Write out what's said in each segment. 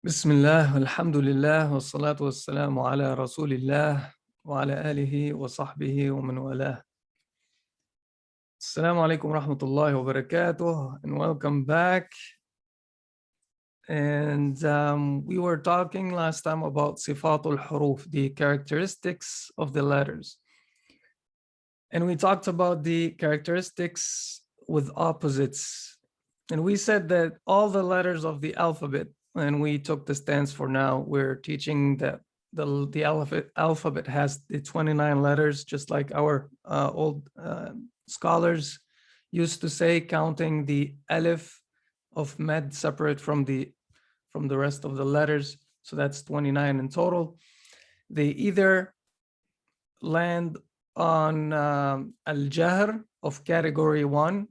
بسم الله والحمد لله والصلاة والسلام على رسول الله وعلى آله وصحبه ومن والاه. Assalamu alaikum warahmatullahi wabarakatuh and welcome back. And we were talking last time about Sifaatul Huroof, the characteristics of the letters. And we talked about the characteristics with opposites. And we said that all the letters of the alphabet, and we took the stance for now, we're teaching that the alphabet has the 29 letters, just like our old scholars used to say, counting the alif of med separate from the rest of the letters. So that's 29 in total. They either land on al-jahr of category 1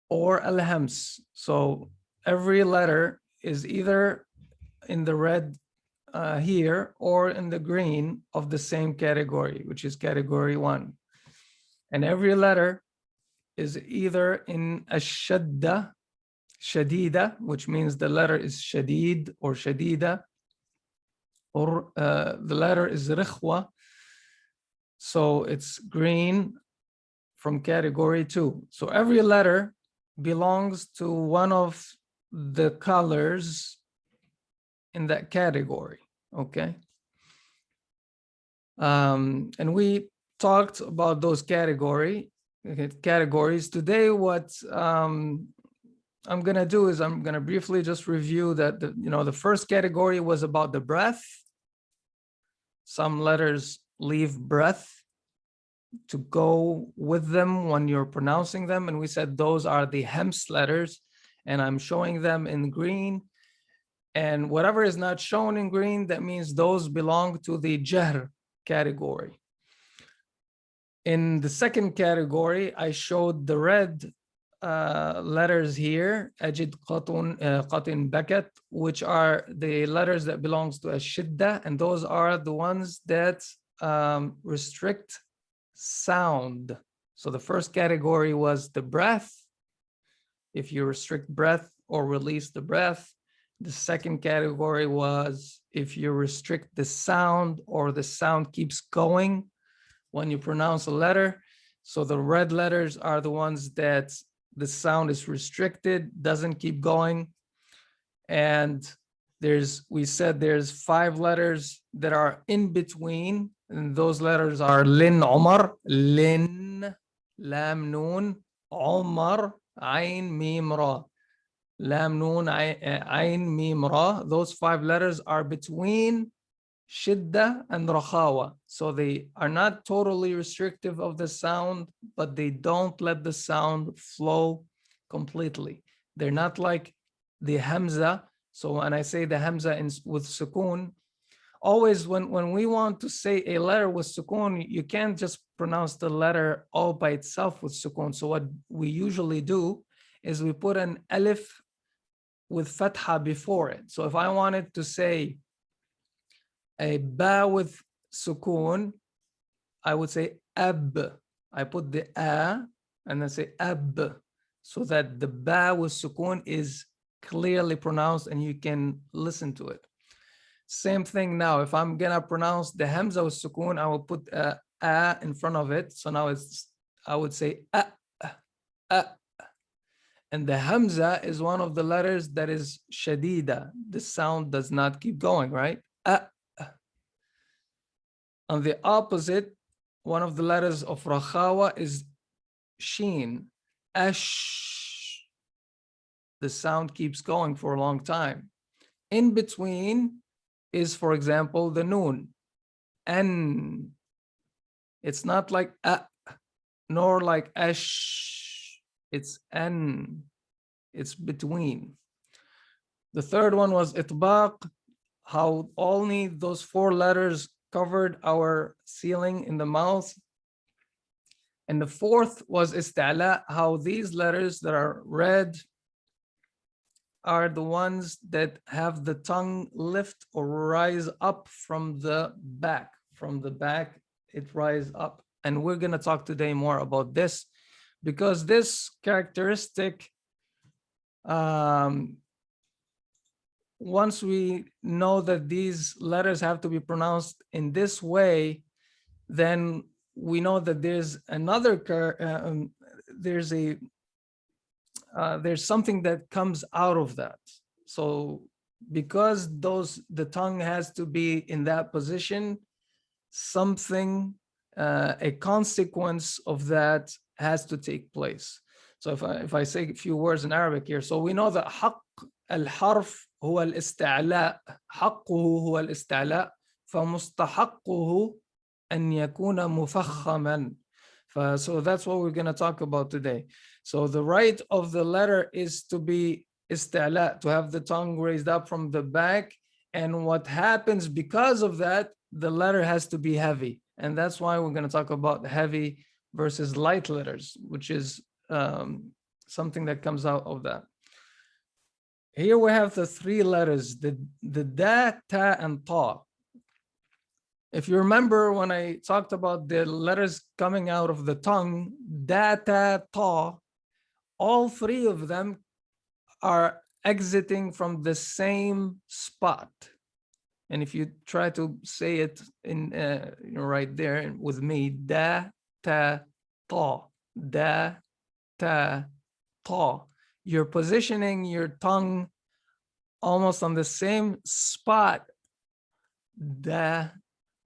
or al-hams. So every letter is either in the red here or in the green of the same category, which is category 1. And every letter is either in ash-shadda, shadida, which means the letter is shadid or shadida, or the letter is rikhwa, so it's green from category 2. So every letter belongs to one of the colors in that category, okay? And we talked about those categories. Today, what I'm gonna do is I'm gonna briefly just review that the first category was about the breath. Some letters leave breath to go with them when you're pronouncing them, and we said those are the hems letters, and I'm showing them in green. And whatever is not shown in green, that means those belong to the jahr category. In the second category, I showed the red letters here, ajid, qatun, qatin, bakat, which are the letters that belongs to ash-shidda, and those are the ones that restrict sound. So the first category was the breath. If you restrict breath or release the breath. The second category was if you restrict the sound or the sound keeps going when you pronounce a letter. So the red letters are the ones that the sound is restricted, doesn't keep going. And we said there's 5 letters that are in between, and those letters are lin, omar, lin, lam, noon, omar, ayn, mim, ra. Lam, noon, ayn, mim, ra. Those 5 letters are between shidda and rakhawa. So they are not totally restrictive of the sound, but they don't let the sound flow completely. They're not like the hamza. So when I say the hamza with sukoon, always when we want to say a letter with sukoon, you can't just pronounce the letter all by itself with sukoon. So what we usually do is we put an alif with fatha before it. So if I wanted to say a ba with sukoon, I would say ab. I put the a and then say ab, so that the ba with sukoon is clearly pronounced and you can listen to it. Same thing now, if I'm gonna pronounce the hamza with sukoon, I will put a in front of it. So now I would say a. And the hamza is one of the letters that is shadida. The sound does not keep going, right? On the opposite, one of the letters of rakhawa is sheen, ash. The sound keeps going for a long time. In between is, for example, the noon, an. It's not like a, nor like ash. It's an. It's between. The third one was itbaq, how only those 4 letters covered our ceiling in the mouth. And the fourth was ista'la, how these letters that are red are the ones that have the tongue lift or rise up from the back. From the back, it rise up. And we're going to talk today more about this, because this characteristic once we know that these letters have to be pronounced in this way, then we know that there's another, there's something that comes out of that. So because the tongue has to be in that position, something, a consequence of that has to take place. So if I say a few words in Arabic here, so we know that حق الحرف هو الاستعلاء، حقه هو الاستعلاء، فمستحقه أن يكون مفخما. So that's what we're going to talk about today. So the right of the letter is to be istila, to have the tongue raised up from the back. And what happens because of that, the letter has to be heavy. And that's why we're going to talk about heavy versus light letters, which is something that comes out of that. Here we have the three letters, the da, ta, and ta. If you remember when I talked about the letters coming out of the tongue, da, ta, ta, all three of them are exiting from the same spot. And if you try to say it in right there with me, da, ta, ta, da, ta, ta, you're positioning your tongue almost on the same spot, da,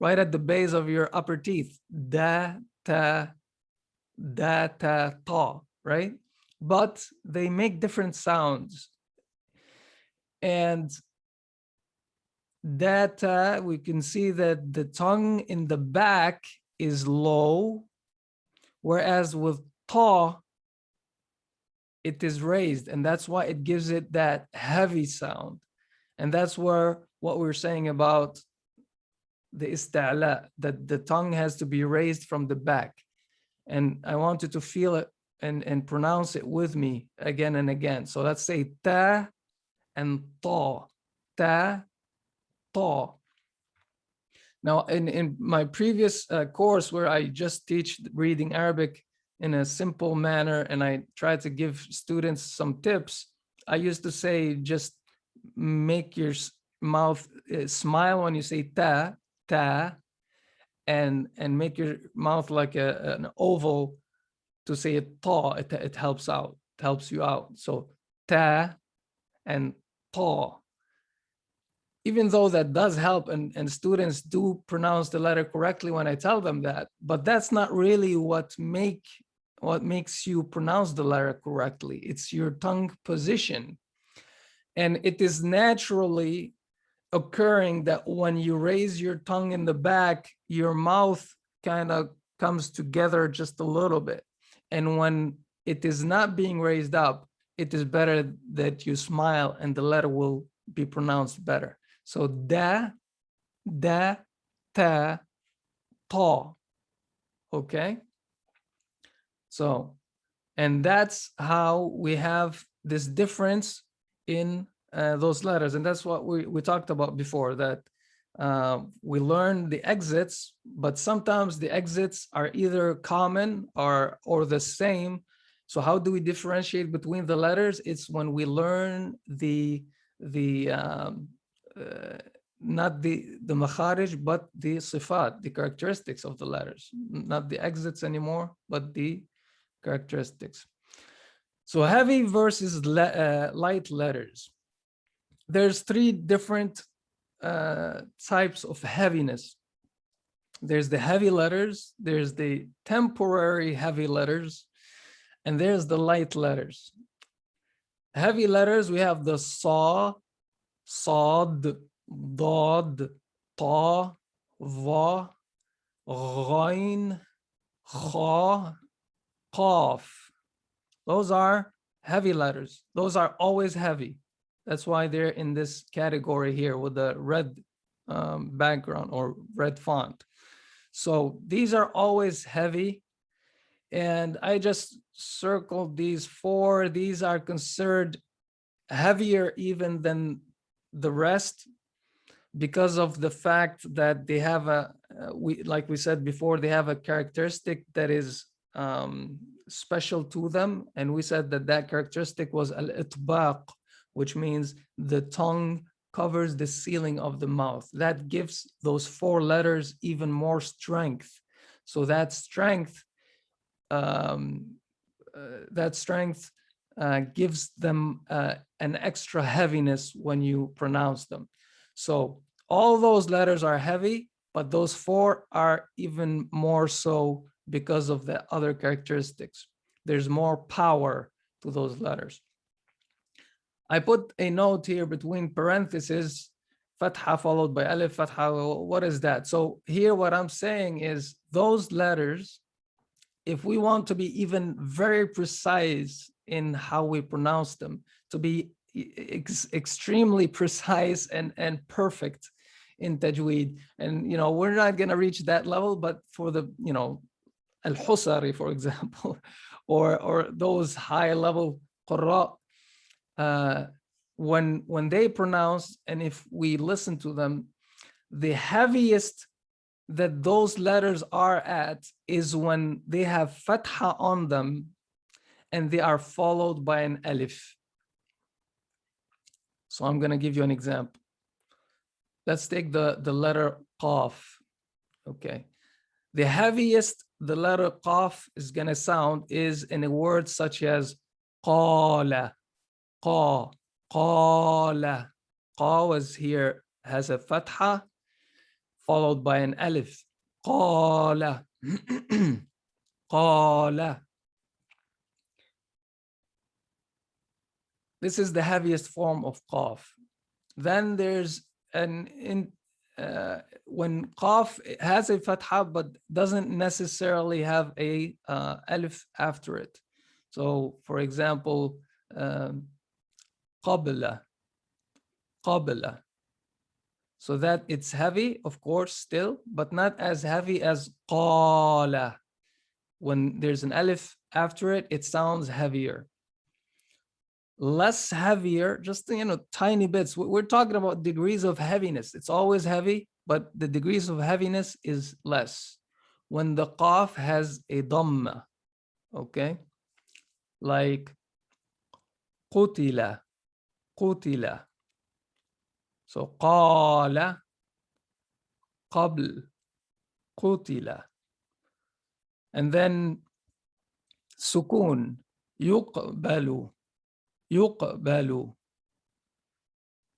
right at the base of your upper teeth, da, ta, ta, right? But they make different sounds. And that we can see that the tongue in the back is low, whereas with ta, it is raised, and that's why it gives it that heavy sound. And that's where what we're saying about the ista'la, that the tongue has to be raised from the back. And I want you to feel it and pronounce it with me again and again. So let's say ta and ta, ta, ta. Now, in my previous course where I just teach reading Arabic in a simple manner, and I try to give students some tips, I used to say, just make your mouth smile when you say ta, ta, and make your mouth like an oval to say it ta. It helps out, it helps you out. So ta and ta. Even though that does help, and students do pronounce the letter correctly when I tell them that, but that's not really what makes you pronounce the letter correctly. It's your tongue position. And it is naturally occurring that when you raise your tongue in the back, your mouth kind of comes together just a little bit. And when it is not being raised up, it is better that you smile and the letter will be pronounced better. So da, ta, ta. Okay. So, and that's how we have this difference in those letters. And that's what we talked about before, that we learn the exits, but sometimes the exits are either common or the same. So how do we differentiate between the letters? It's when we learn not the makharij, but the sifat, the characteristics of the letters, not the exits anymore, but the characteristics. So heavy versus light letters. There's three different types of heaviness. There's the heavy letters, there's the temporary heavy letters, and there's the light letters. Heavy letters, we have the sa, sad, dad, ta, va, ghain, kha, qaf. Those are heavy letters. Those are always heavy. That's why they're in this category here with the red background or red font. So these are always heavy. And I just circled these four. These are considered heavier even than the rest because of the fact that they have like we said before, they have a characteristic that is special to them. And we said that characteristic was al-itbaq, which means the tongue covers the ceiling of the mouth. That gives those 4 letters even more strength. So that strength, gives them an extra heaviness when you pronounce them. So all those letters are heavy, but those 4 are even more so because of the other characteristics. There's more power to those letters. I put a note here between parentheses, fatha followed by alif, fatha. What is that? So here what I'm saying is those letters, if we want to be even very precise in how we pronounce them, to be extremely precise and perfect in tajweed, and we're not going to reach that level, but for the al-Husari, for example, or those high level qurra, when they pronounce, and if we listen to them, the heaviest that those letters are at is when they have fatha on them and they are followed by an alif. So I'm going to give you an example. Let's take the letter qaf. Okay. The heaviest the letter qaf is going to sound is in a word such as qala, qa, qala. Qa was here, has a fatha followed by an alif. Qala, qala. This is the heaviest form of qaf. Then there's when qaf has a fatha but doesn't necessarily have a alif after it. So for example, qabla, qabla. So that it's heavy, of course, still, but not as heavy as qala. When there's an alif after it, it sounds heavier. Less heavier, just tiny bits. We're talking about degrees of heaviness. It's always heavy, but the degrees of heaviness is less when the qaf has a dhamma. Okay, like qutila, qutila. So qala, qabl, qutila. And then sukun, yuqbalu, yuqbalu.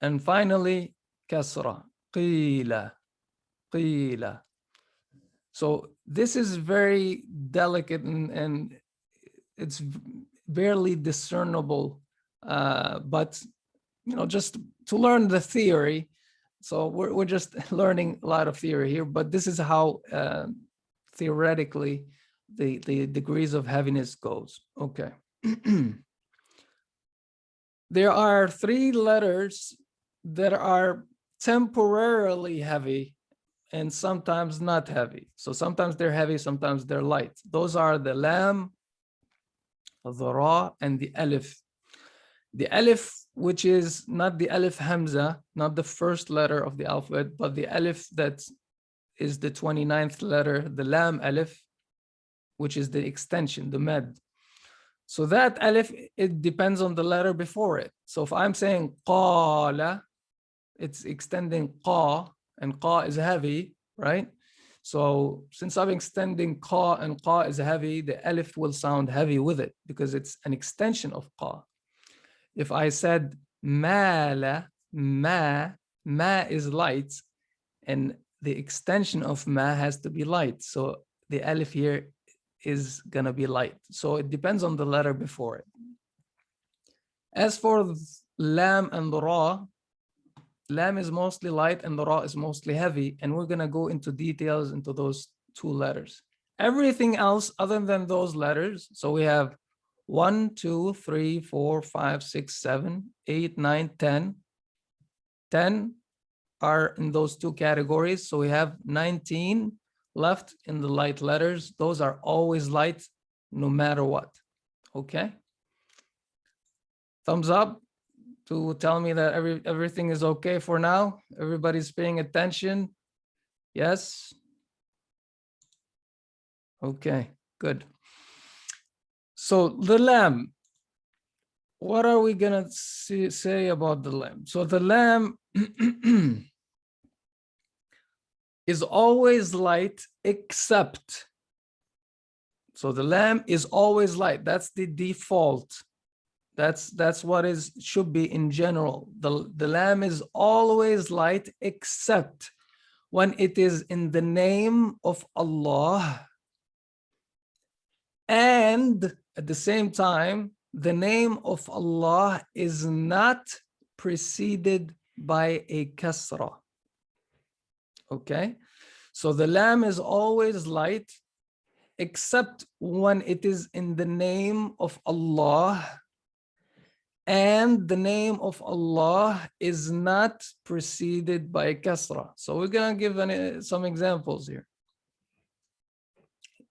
And finally, kasra, qila, qila. So this is very delicate and it's barely discernible, but just to learn the theory. So we're just learning a lot of theory here, but this is how theoretically the degrees of heaviness goes. Okay. There are 3 letters that are temporarily heavy and sometimes not heavy. So sometimes they're heavy, sometimes they're light. Those are the lam, the ra, and the alif. The alif, which is not the alif hamza, not the first letter of the alphabet, but the alif that is the 29th letter, the lam alif, which is the extension, the med. So that alif, it depends on the letter before it. So if I'm saying qala, it's extending qa, and qa is heavy, right? So since I'm extending qa and qa is heavy, the alif will sound heavy with it because it's an extension of qa. If I said mala, ma is light, and the extension of ma has to be light. So the alif here is gonna be light. So it depends on the letter before it. As for lam and the ra, lam is mostly light and the ra is mostly heavy, and we're gonna go into details into those 2 letters. Everything else other than those letters, so we have 1, 2, 3, 4, 5, 6, 7, 8, 9, 10. 10 are in those 2 categories. So we have 19 left in the light letters. Those are always light no matter what. Okay. Thumbs up to tell me that everything is okay for now. Everybody's paying attention. Yes. Okay, good. So the lam, what are we gonna say about the lamb? So the lamb is always light except, so the lamb is always light. That's the default. That's what is should be in general. The lamb is always light except when it is in the name of Allah, and at the same time the name of Allah is not preceded by a kasra. Okay, so the lamb is always light except when it is in the name of Allah and the name of Allah is not preceded by kasra. So we're gonna give some examples here.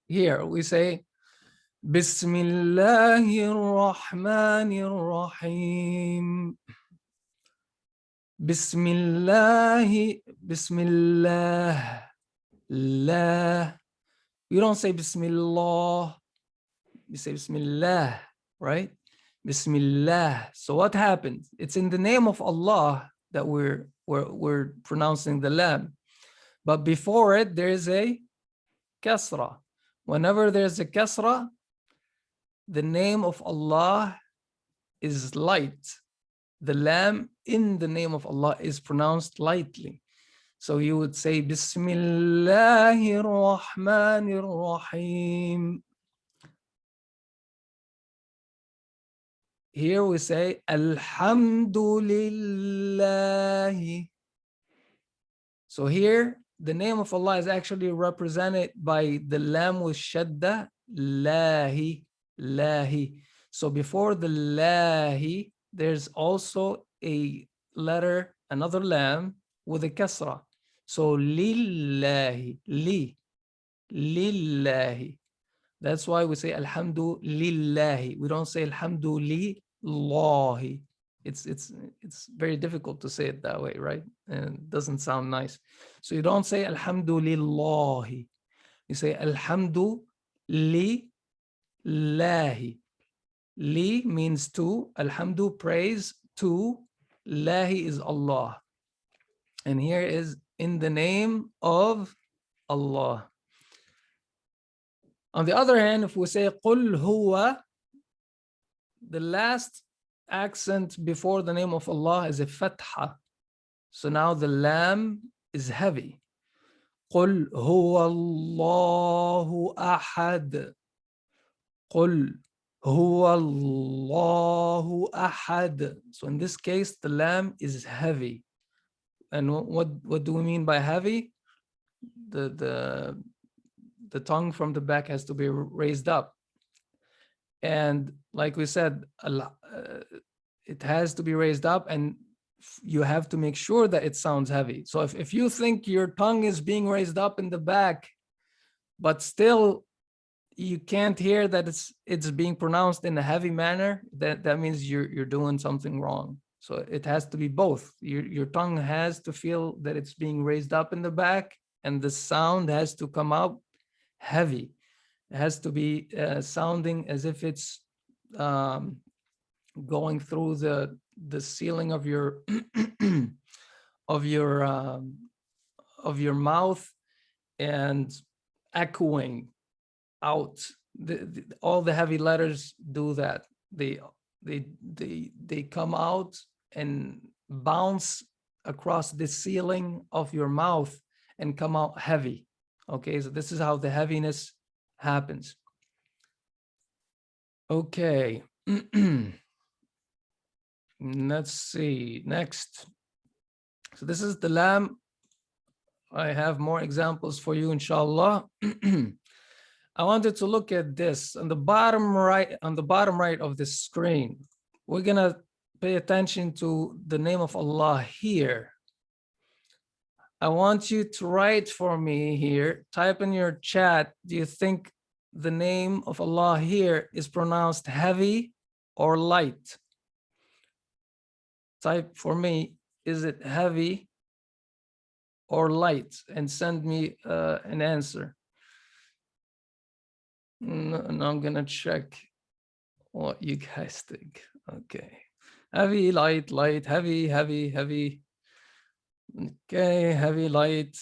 Here we say Bismillahir Rahmanir Rahim. Bismillah. La. You don't say Bismillah. You say Bismillah, right? Bismillah. So what happens? It's in the name of Allah that we're pronouncing the lam, but before it there is a kasra. Whenever there's a kasra, the name of Allah is light. The lam in the name of Allah is pronounced lightly. So you would say Bismillahir Rahmanir Rahim. Here we say Alhamdulillah. So here the name of Allah is actually represented by the lam with shadda, lahi, lahi. So before the lahi, there's also a letter, another lam with a kasra. So lillahi, lillahi. That's why we say alhamdulillahi. We don't say alhamdulillahi. It's very difficult to say it that way, right? And it doesn't sound nice. So you don't say alhamdulillahi. You say alhamdulillahi. Li means to, alhamdu praise, to, lahi is Allah. And here is in the name of Allah. On the other hand, if we say Qul huwa, the last accent before the name of Allah is a fatha. So now the lam is heavy. Qul huwa Allahu ahad. Qul huwa Allahu ahad. So in this case, the lam is heavy. And what do we mean by heavy? The tongue from the back has to be raised up. And like we said, it has to be raised up and you have to make sure that it sounds heavy. So if you think your tongue is being raised up in the back, but still you can't hear that it's being pronounced in a heavy manner, that means you're doing something wrong. So it has to be both. Your tongue has to feel that it's being raised up in the back and the sound has to come out heavy. It has to be sounding as if it's going through the ceiling of your of your mouth and echoing out. All the heavy letters do that. They come out and bounce across the ceiling of your mouth and come out heavy. Okay, so this is how the heaviness happens. Okay. Let's see next. So this is the lam. I have more examples for you, inshallah. I wanted to look at this on the bottom right of the screen. We're gonna pay attention to the name of Allah here. I want you to write for me here, type in your chat, do you think the name of Allah here is pronounced heavy or light? Type for me, is it heavy or light? And send me an answer. And I'm gonna check what you guys think. Okay. Heavy, light, light, heavy, heavy, heavy. Okay, heavy, light.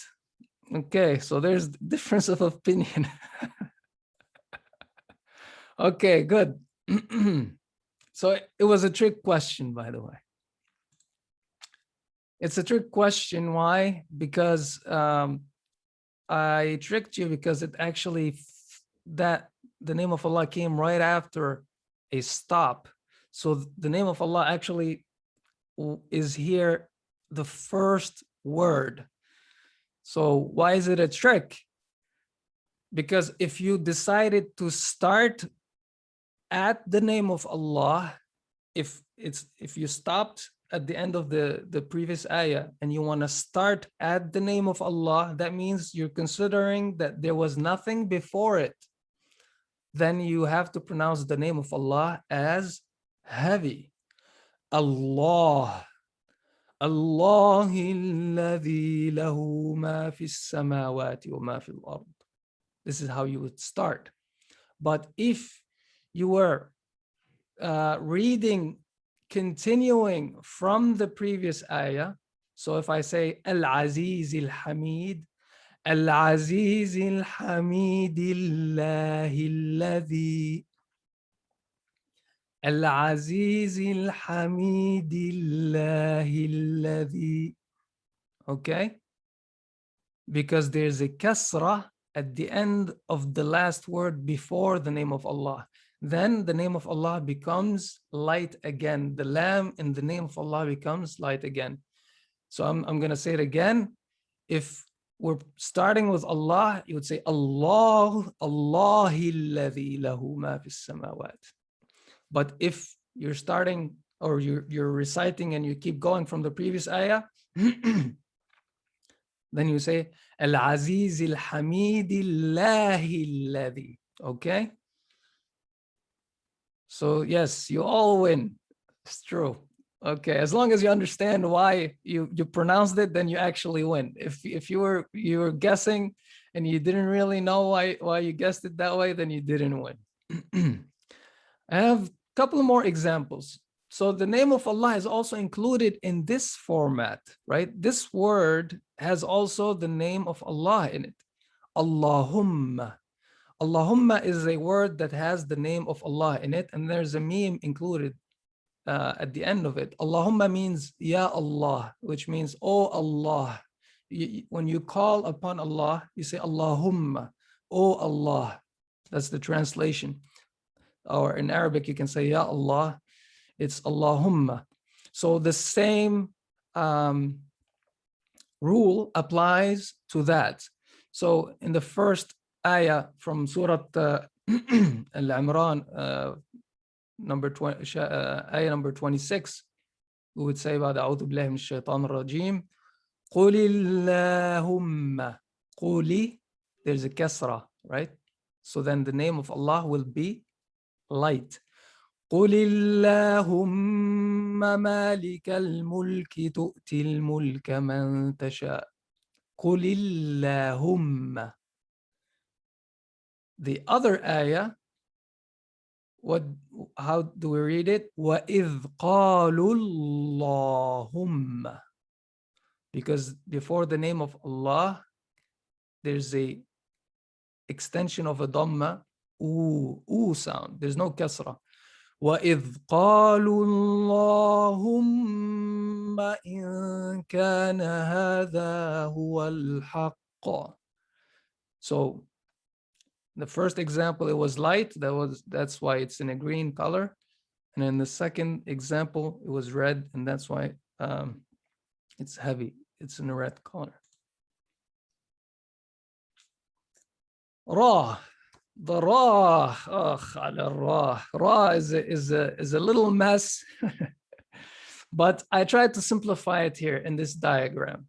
Okay, so there's difference of opinion. Okay, good. So it was a trick question, by the way. It's a trick question. Why? Because I tricked you because it actually, that the name of Allah came right after a stop. So the name of Allah actually is here, the first word. So why is it a trick? Because if you decided to start at the name of Allah, if you stopped at the end of the previous ayah and you want to start at the name of Allah, that means you're considering that there was nothing before it. Then you have to pronounce the name of Allah as heavy. Allah. Allah alladhi lahu ma fi samawati wa ma fi al-ard. This is how you would start. But if you were reading, continuing from the previous ayah, so if I say Al-Aziz Al-Hamid, Al-Aziz Al-Hamid Illahi Alladhi, Al-Aziz Al-Hamid Illahi Alladhi. Okay? Because there's a kasrah at the end of the last word before the name of Allah. Then the name of Allah becomes light again. The lam in the name of Allah becomes light again. So I'm going to say it again. If we're starting with Allah, you would say Allah, Allahi alladhi lahu ma fis samawat. But if you're starting or you're reciting and you keep going from the previous ayah, then you say Al-Aziz Al-Hamid Illahi Alladhi. Okay? So yes, you all win. It's true. Okay, as long as you understand why you pronounced it, then you actually win. If you were guessing and you didn't really know why you guessed it that way, then you didn't win. I have a couple more examples. So the name of Allah is also included in this format, right? This word has also the name of Allah in it. Allahumma. Allahumma is a word that has the name of Allah in it, and there's a meme included at the end of it. Allahumma means Ya Allah, which means Oh Allah. When you call upon Allah, you say Allahumma, Oh Allah. That's the translation. Or in Arabic, you can say Ya Allah. It's Allahumma. So the same rule applies to that. So in the first ayah from Surah Al-Imran, ayah number 26, we would say about A'udhu billahi minash shaitanir rajim. Qul Allahumma. Quli, there's a kasra, right? So then the name of Allah will be light. قل اللهم مالك الملك تؤتي الملك من تشاء. قل اللهم. The other ayah, how do we read it? وَإِذْ قَالُوا اللَّهُمَّ. Because before the name of Allah, there's a extension of a dhamma, oo sound. There's no kasra. وَإِذْ قَالُوا اللَّهُمَّ إِن كَانَ هَذَا هُوَ الْحَقَّ. So the first example, it was light. That's why it's in a green color. And in the second example, it was red, and that's why it's heavy. It's in a red color. Ra. The Ra, Ra is a little mess, but I tried to simplify it here in this diagram.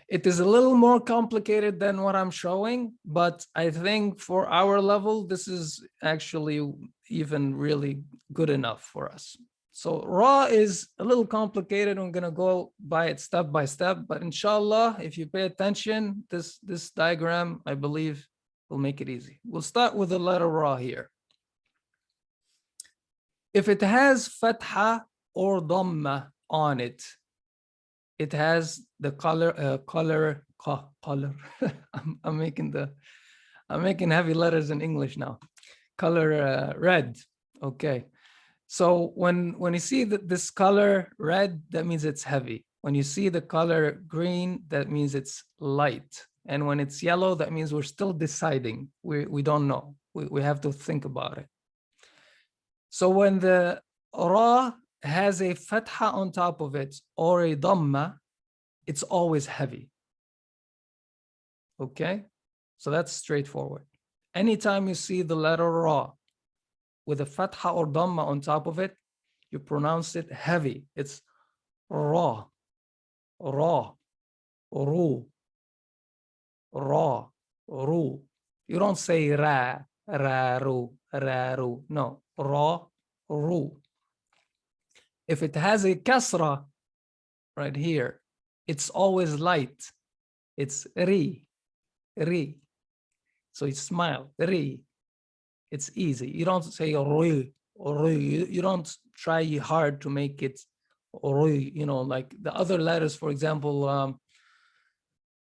It is a little more complicated than what I'm showing, but I think for our level, this is actually even really good enough for us. So Ra is a little complicated. I'm gonna go by it step by step, but inshallah, if you pay attention, this diagram, I believe, will make it easy. We'll start with the letter Ra here. If it has fatha or dhamma on it, it has the color. I'm making heavy letters in English now. Color red. Okay. So when you see this color red, that means it's heavy. When you see the color green, that means it's light. And when it's yellow, that means we're still deciding. We don't know. We have to think about it. So when the ra has a fatha on top of it or a dhamma, it's always heavy. Okay? So that's straightforward. Anytime you see the letter ra with a fatha or dhamma on top of it, you pronounce it heavy. It's ra, ra, ru, ra, ru. You don't say ra, ra, ru, ra, ru. No, ra, ru. If it has a kasra right here, it's always light. It's ri, ri. So you smile, ri. It's easy. You don't say ri, ri. You don't try hard to make it ri, you know, like the other letters, for example,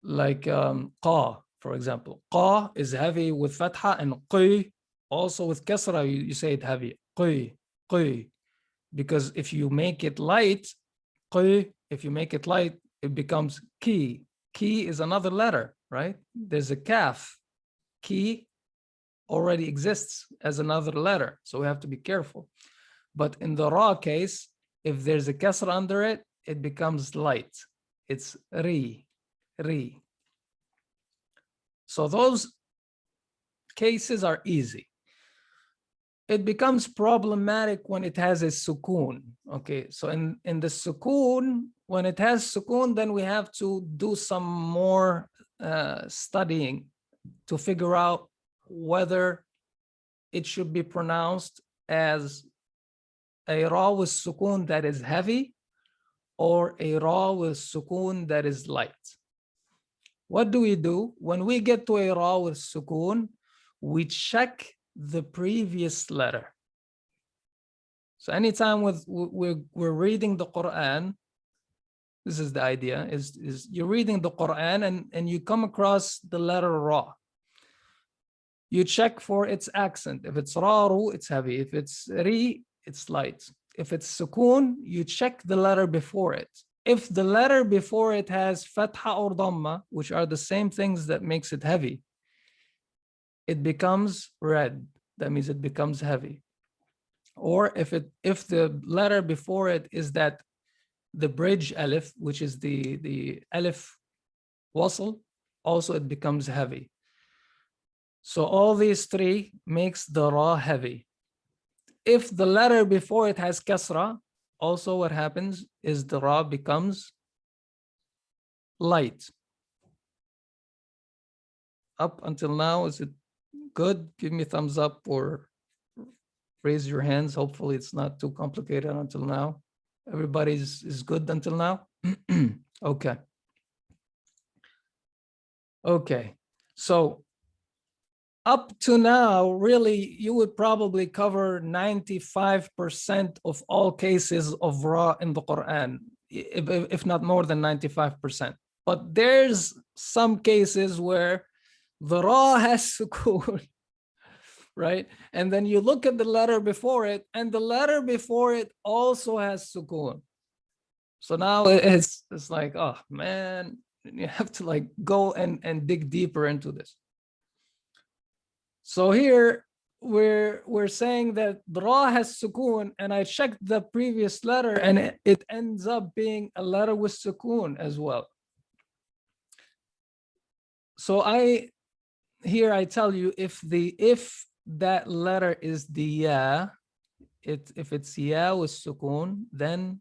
qa, for example. Qa is heavy with fatha, and qi also with kasra, you say it heavy. Qi, qi. Because if you make it light, qi, if you make it light, it becomes ki. Ki is another letter, right? There's a kaf. Ki already exists as another letter, so we have to be careful. But in the ra case, if there's a kasra under it, it becomes light. It's ri, ri. So those cases are easy. It becomes problematic when it has a sukoon. Okay, so in the sukoon, when it has sukoon, then we have to do some more studying to figure out whether it should be pronounced as a ra with sukoon that is heavy or a ra with sukoon that is light. What do we do? When we get to a ra with sukoon, we check the previous letter. So anytime we're reading the Quran, this is the idea, is you're reading the Quran and you come across the letter ra. You check for its accent. If it's ra-ru, it's heavy. If it's ri, it's light. If it's sukoon, you check the letter before it. If the letter before it has fatha or dhamma, which are the same things that makes it heavy, it becomes red. That means it becomes heavy. Or if the letter before it is that the bridge alif, which is the alif wasl, also it becomes heavy. So all these three makes the ra heavy. If the letter before it has kasra, also what happens is the ra becomes light. Up until now, is it good? Give me a thumbs up or raise your hands. Hopefully it's not too complicated until now. Everybody's is good until now? Okay. Okay. So up to now, really, you would probably cover 95% of all cases of ra in the Quran, if not more than 95%. But there's some cases where the ra has sukoon, right? And then you look at the letter before it, and the letter before it also has sukoon. So now it's like, oh man, you have to like go and dig deeper into this. So here we're saying that the ra has sukoon, and I checked the previous letter and it ends up being a letter with sukoon as well. So I tell you, if that letter is the ya, if it's ya with sukoon, then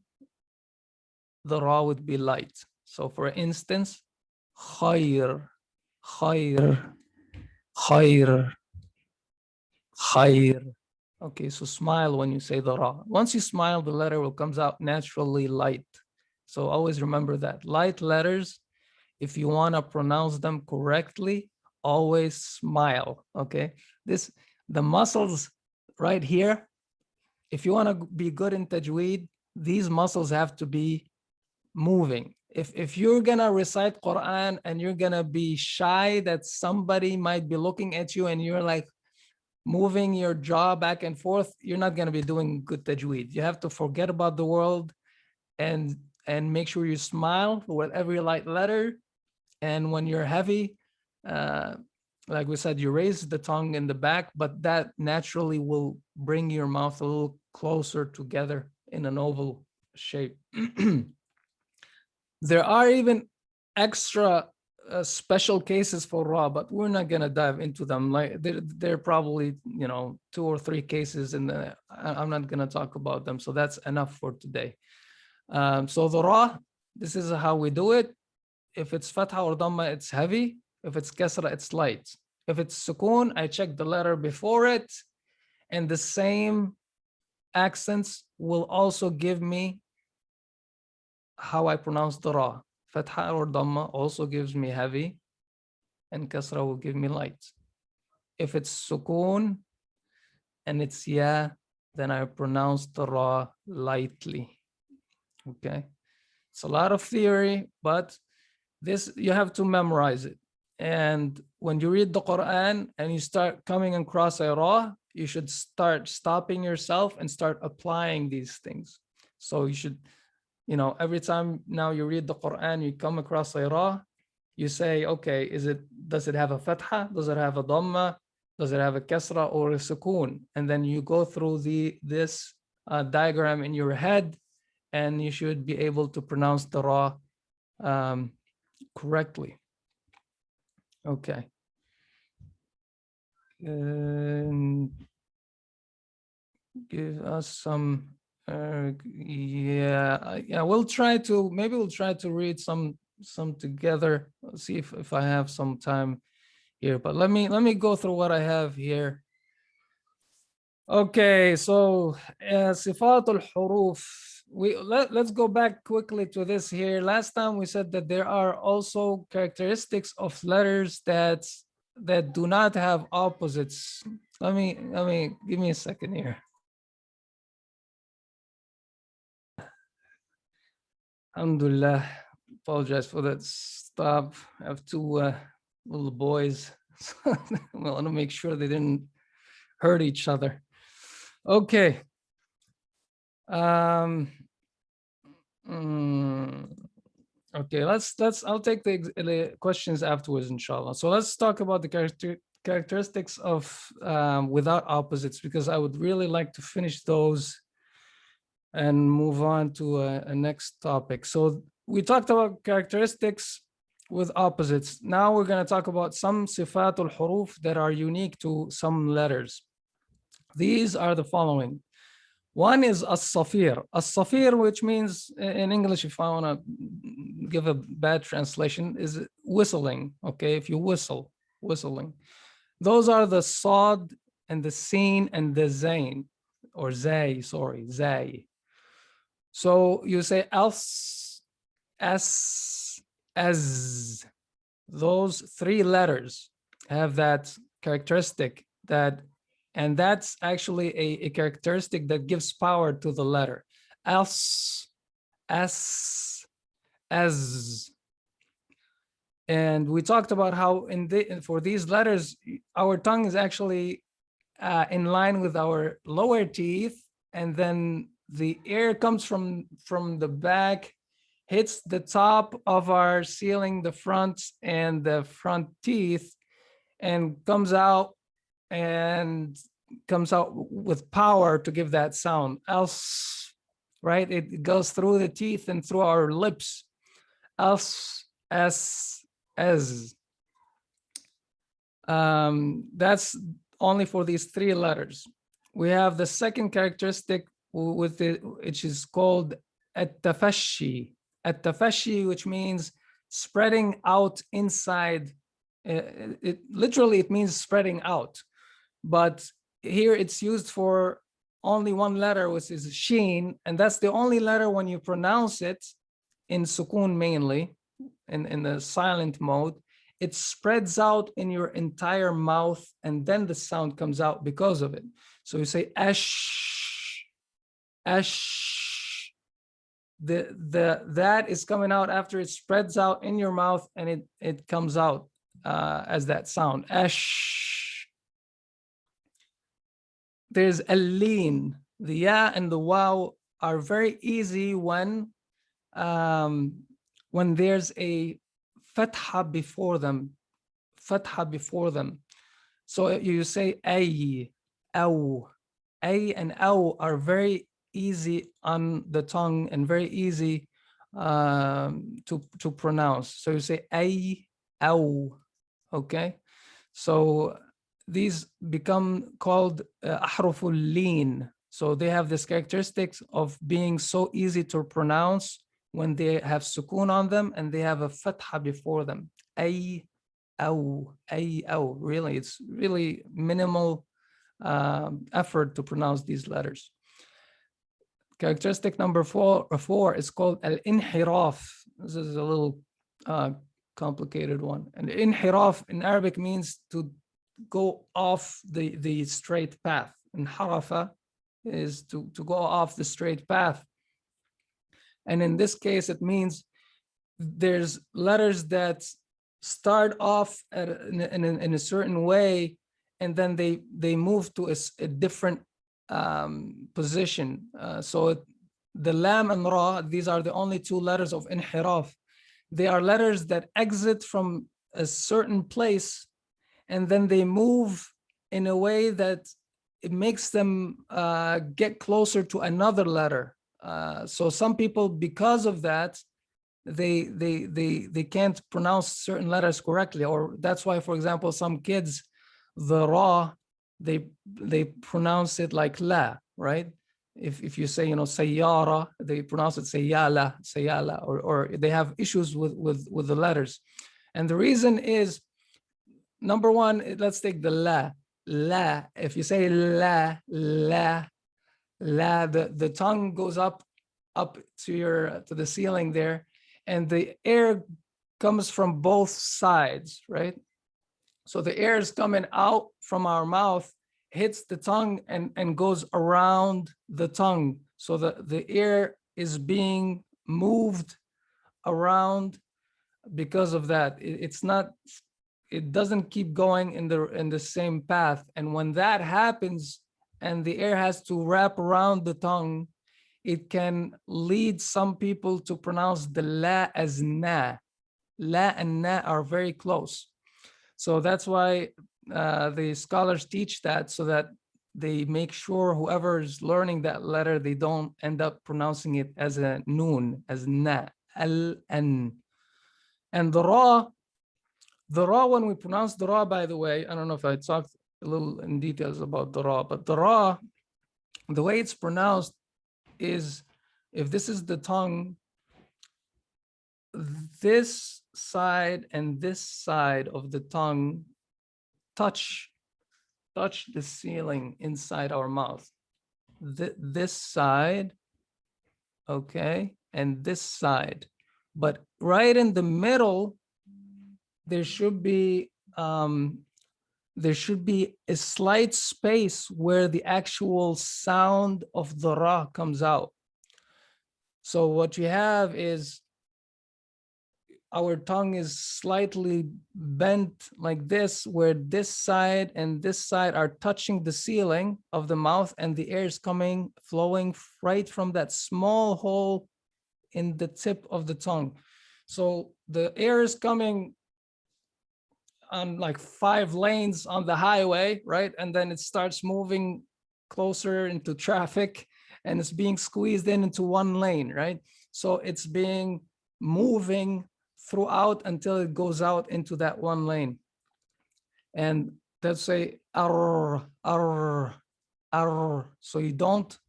the ra would be light. So for instance, khair, khair, khair, khair. Okay, so smile when you say the ra. Once you smile, the letter will comes out naturally light. So always remember that. Light letters, if you want to pronounce them correctly, always smile. Okay, the muscles right here, if you want to be good in tajweed, these muscles have to be moving. If you're gonna recite Quran and you're gonna be shy that somebody might be looking at you and you're like moving your jaw back and forth, you're not gonna be doing good tajweed. You have to forget about the world and make sure you smile with every light letter. And when you're heavy, like we said, you raise the tongue in the back, but that naturally will bring your mouth a little closer together in an oval shape. There are even extra special cases for Ra, but we're not gonna dive into them. Like there are probably 2 or 3 cases in the. I'm not gonna talk about them, so that's enough for today. So the Ra, this is how we do it. If it's Fatha or Dhamma, it's heavy. If it's Kasra, it's light. If it's Sukoon, I check the letter before it, and the same accents will also give me how I pronounce the Ra. Fatha or Dhamma also gives me heavy, and Kasra will give me light. If it's Sukoon and it's Ya, then I pronounce the Ra lightly. Okay, it's a lot of theory, but this you have to memorize it. And when you read the Quran and you start coming across a Ra, you should start stopping yourself and start applying these things. So you should, every time now you read the Quran, you come across a Ra, you say, okay, does it have a Fatha? Does it have a Dhamma? Does it have a Kasra or a Sukoon? And then you go through this diagram in your head, and you should be able to pronounce the Ra correctly. Okay. Give us some. Yeah. We'll try to. Maybe we'll try to read some together. Let's see if I have some time here. But let me go through what I have here. Okay, so Sifaatul Huroof. Let's go back quickly to this here. Last time we said that there are also characteristics of letters that do not have opposites. Let me give me a second here. Alhamdulillah. Apologize for that stop. I have 2 little boys. I want to make sure they didn't hurt each other. Okay. Okay, I'll take the questions afterwards, inshallah. So let's talk about the characteristics of without opposites, because I would really like to finish those and move on to a next topic. So we talked about characteristics with opposites. Now we're going to talk about some Sifaatul Huroof that are unique to some letters. These are the following. One is as-safir. As-safir, which means in English, if I want to give a bad translation, is whistling. Okay, if you whistling. Those are the Sad and the Sin and the Zain, or Zay, sorry, Zay. So you say else, as, as. Those 3 letters have that characteristic and that's actually a characteristic that gives power to the letter. Else, as, as. And we talked about how for these letters, our tongue is actually in line with our lower teeth, and then the air comes from the back, hits the top of our ceiling, the front and the front teeth, and comes out with power to give that sound. Else, right? It goes through the teeth and through our lips. Else, as. That's only for these 3 letters. We have the second characteristic which is called Atafeshi. Atafeshi, which means spreading out inside. It literally means spreading out, but here it's used for only 1 letter, which is Sheen, and that's the only letter when you pronounce it in Sukoon, mainly in the silent mode. It spreads out in your entire mouth, and then the sound comes out because of it. So you say ash, Ash. That is coming out after it spreads out in your mouth, and it comes out as that sound. Ash. There's a lean. The ya and the wow are very easy when there's a fatha before them. Fatha before them. So you say ay, aw. A and aw are very easy on the tongue and very easy to pronounce. So you say ay, aw. Okay. So these become called ahruful lean. So they have this characteristics of being so easy to pronounce when they have sukun on them and they have a fatha before them. Ay, aw, ay, aw. Really, it's really minimal effort to pronounce these letters. Characteristic number four is called al-inhiraf. This is a little complicated one. And inhiraf in Arabic means to go off the straight path. And harafa is to go off the straight path. And in this case, it means there's letters that start off in a certain way, and then they move to a different position. So the lam and ra, these are the only two letters of inhiraf. They are letters that exit from a certain place, and then they move in a way that it makes them get closer to another letter. So some people, because of that, they can't pronounce certain letters correctly, or that's why, for example, some kids, the ra, they pronounce it like la, right? If you say, sayyara, they pronounce it sayyala, sayyala, or they have issues with the letters. And the reason is, number one, let's take the la. If you say la, the tongue goes up to the ceiling there, and the air comes from both sides, right? So the air is coming out from our mouth, hits the tongue, and goes around the tongue. So the air is being moved around because of that. It doesn't keep going in the same path. And when that happens and the air has to wrap around the tongue, it can lead some people to pronounce the la as na. La and na are very close. So that's why the scholars teach that, so that they make sure whoever is learning that letter, they don't end up pronouncing it as a noon, as na, al-an. And the ra, when we pronounce the ra, by the way, I don't know if I talked a little in details about the ra, but the ra, the way it's pronounced is, if this is the tongue, this side and this side of the tongue touch the ceiling inside our mouth. This side, okay, and this side. But right in the middle, there should be a slight space where the actual sound of the ra comes out. So what you have is, our tongue is slightly bent like this, where this side and this side are touching the ceiling of the mouth, and the air is flowing right from that small hole in the tip of the tongue. So the air is coming on like 5 lanes on the highway, right? And then it starts moving closer into traffic, and it's being squeezed into 1 lane, right? So it's moving throughout until it goes out into that 1 lane. And let's say ar. So you don't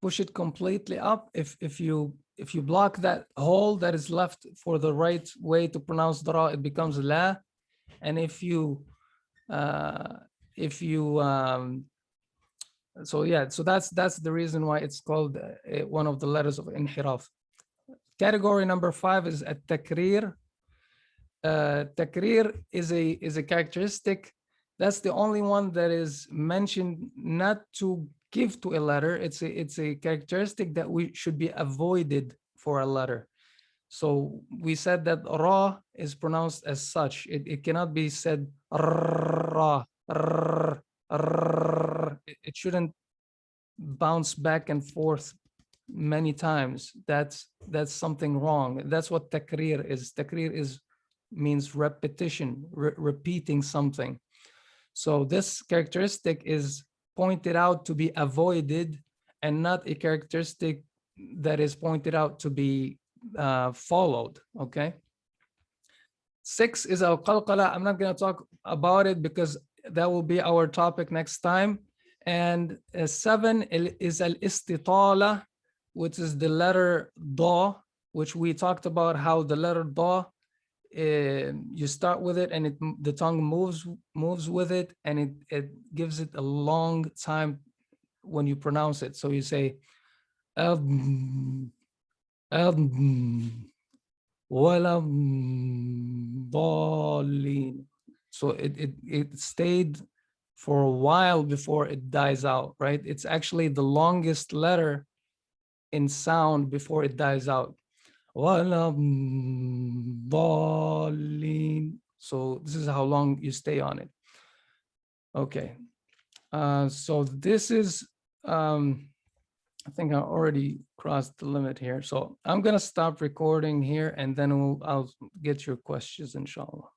push it completely up. If you block that hole that is left for the right way to pronounce the ra, it becomes la. And so that's the reason why it's called one of the letters of inhiraf. Category number 5 is at-takrir. Takrir is a characteristic. That's the only one that is mentioned not to give to a letter. It's a characteristic that we should be avoided for a letter. So we said that ra is pronounced as such. It cannot be said ra. It shouldn't bounce back and forth many times. That's something wrong. That's what takrir is. Takrir means repetition, repeating something. So this characteristic is pointed out to be avoided and not a characteristic that is pointed out to be followed. Okay. 6 is al-qalqala. I'm not going to talk about it because that will be our topic next time. And 7 is al-istitala, which is the letter da, which we talked about how the letter da, you start with it and the tongue moves with it, and it gives it a long time when you pronounce it. So you say so it stayed for a while before it dies out, right? It's actually the longest letter in sound before it dies out. So this is how long you stay on it. Okay. So this is, I think I already crossed the limit here. So I'm going to stop recording here, and then I'll get your questions, inshallah.